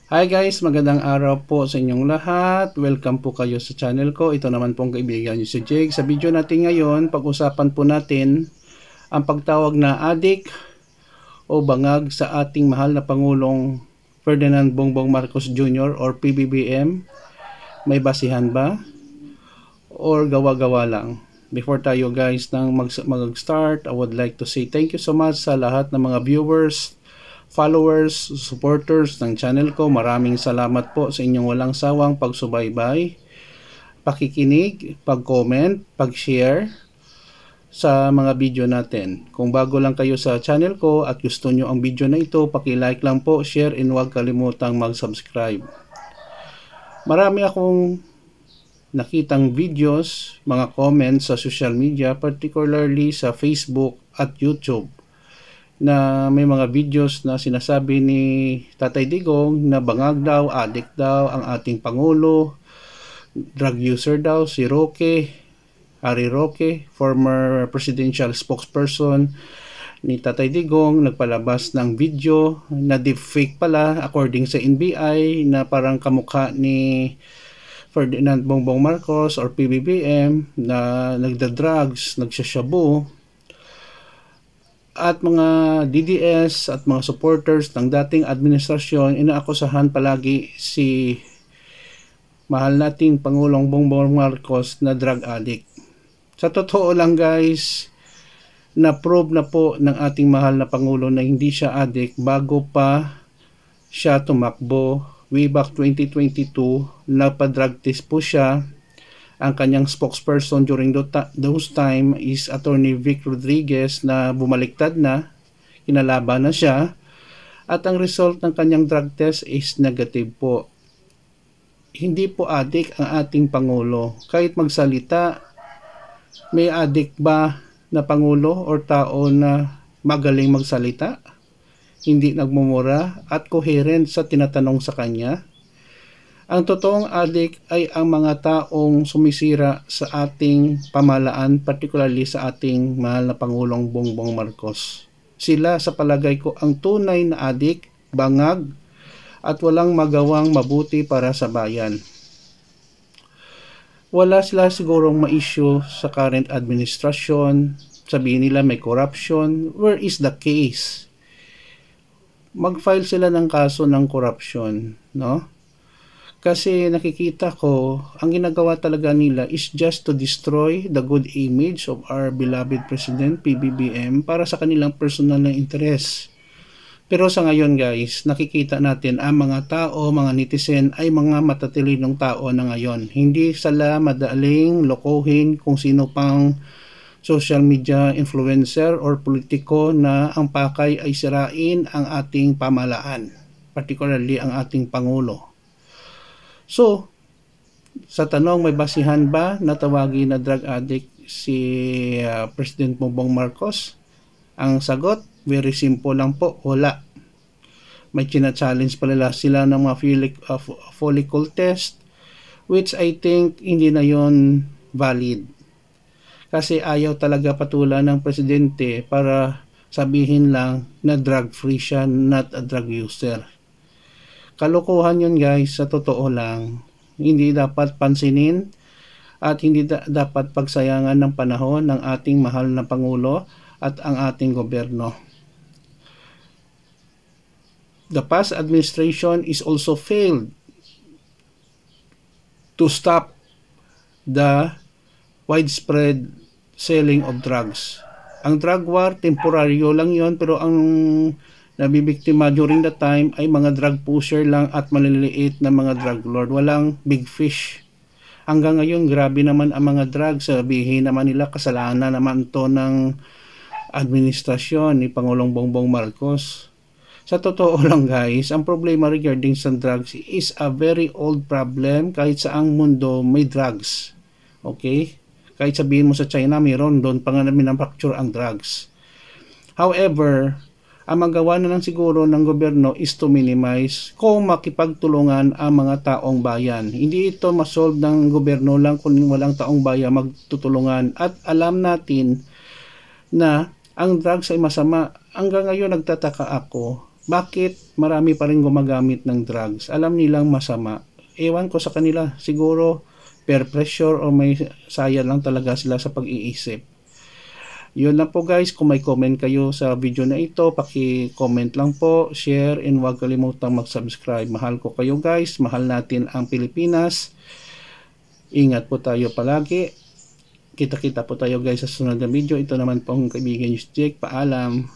Hi guys, magandang araw po sa inyong lahat. Welcome po kayo sa channel ko. Ito naman pong kaibigan niyo si Jake. Sa video natin ngayon, pag-usapan po natin ang pagtawag na adik o bangag sa ating mahal na Pangulong Ferdinand Bongbong Marcos Jr. or PBBM. May basihan ba? Or gawa-gawa lang? Before tayo guys nang mag-start, I would like to say thank you so much sa lahat ng mga viewers, followers, supporters ng channel ko. Maraming salamat po sa inyong walang sawang pagsubaybay, pakikinig, pag-comment, pag-share sa mga video natin. Kung bago lang kayo sa channel ko at gusto nyo ang video na ito, paki-like lang po, share, and huwag kalimutang mag-subscribe. Marami akong nakitang videos, mga comments sa social media, particularly sa Facebook at YouTube, na may mga videos na sinasabi ni Tatay Digong na bangag daw, adik daw ang ating Pangulo, drug user daw si Harry Roque, former presidential spokesperson ni Tatay Digong, nagpalabas ng video na deepfake pala according sa NBI na parang kamukha ni Ferdinand Bongbong Marcos or PBBM na nagda-drugs, nagsashabu, at mga DDS at mga supporters ng dating administrasyon, inaakusahan palagi si mahal nating Pangulong Bongbong Marcos na drug addict. Sa totoo lang guys, na-prove na po ng ating mahal na Pangulo na hindi siya addict bago pa siya tumakbo. Way back 2022, napadrug test po siya. Ang kanyang spokesperson during those time is Attorney Vic Rodriguez na bumaliktad na, kinalaban na siya, at ang result ng kanyang drug test is negative po. Hindi po addict ang ating Pangulo. Kahit magsalita, may addict ba na Pangulo or tao na magaling magsalita, hindi nagmumura at coherent sa tinatanong sa kanya? Ang totoong addict ay ang mga taong sumisira sa ating pamahalaan, particularly sa ating mahal na Pangulong Bongbong Marcos. Sila sa palagay ko ang tunay na addict, bangag, at walang magawang mabuti para sa bayan. Wala sila sigurong ma-issue sa current administration. Sabihin nila may corruption. Where is the case? Mag-file sila ng kaso ng corruption, no? Kasi nakikita ko, ang ginagawa talaga nila is just to destroy the good image of our beloved President PBBM para sa kanilang personal na interest. Pero sa ngayon guys, nakikita natin ang mga tao, mga netizen ay mga matatilinong tao na ngayon. Hindi sila madaling lokohin kung sino pang social media influencer or politiko na ang pakay ay sirain ang ating pamahalaan, particularly ang ating Pangulo. So, sa tanong may basihan ba na tawagin na drug addict si President Bongbong Marcos? Ang sagot, very simple lang po, wala. May china-challenge pala sila ng mga follicle test, which I think hindi na yon valid. Kasi ayaw talaga patulan ng presidente para sabihin lang na drug free siya, not a drug user. Kalokohan yun guys, sa totoo lang. Hindi dapat pansinin at hindi dapat pagsayangan ng panahon ng ating mahal na Pangulo at ang ating gobyerno. The past administration is also failed to stop the widespread selling of drugs. Ang drug war, temporaryo lang yon, pero ang nabibiktima during the time ay mga drug pusher lang at maliliit na mga drug lord. Walang big fish. Hanggang ngayon, grabe naman ang mga drugs. Sabihin naman nila, kasalanan naman to ng administrasyon ni Pangulong Bongbong Marcos. Sa totoo lang guys, ang problema regarding sa drugs is a very old problem. Kahit saang mundo may drugs. Okay? Kahit sabihin mo sa China, mayroon doon pa nga na manufacture ang drugs. However, ang magawa na lang siguro ng gobyerno is to minimize kung makipagtulungan ang mga taong bayan. Hindi ito masolve ng gobyerno lang kung walang taong bayan magtutulungan. At alam natin na ang drugs ay masama. Hanggang ngayon nagtataka ako bakit marami pa rin gumagamit ng drugs? Alam nilang masama. Ewan ko sa kanila, siguro peer pressure o may sayang lang talaga sila sa pag-iisip. Yun lang po guys, kung may comment kayo sa video na ito, paki-comment lang po, share, and huwag kalimutang mag-subscribe. Mahal ko kayo guys, mahal natin ang Pilipinas. Ingat po tayo palagi. Kita-kita po tayo guys sa sunod na video. Ito naman po ang kaibigan nyo si Jake. Paalam.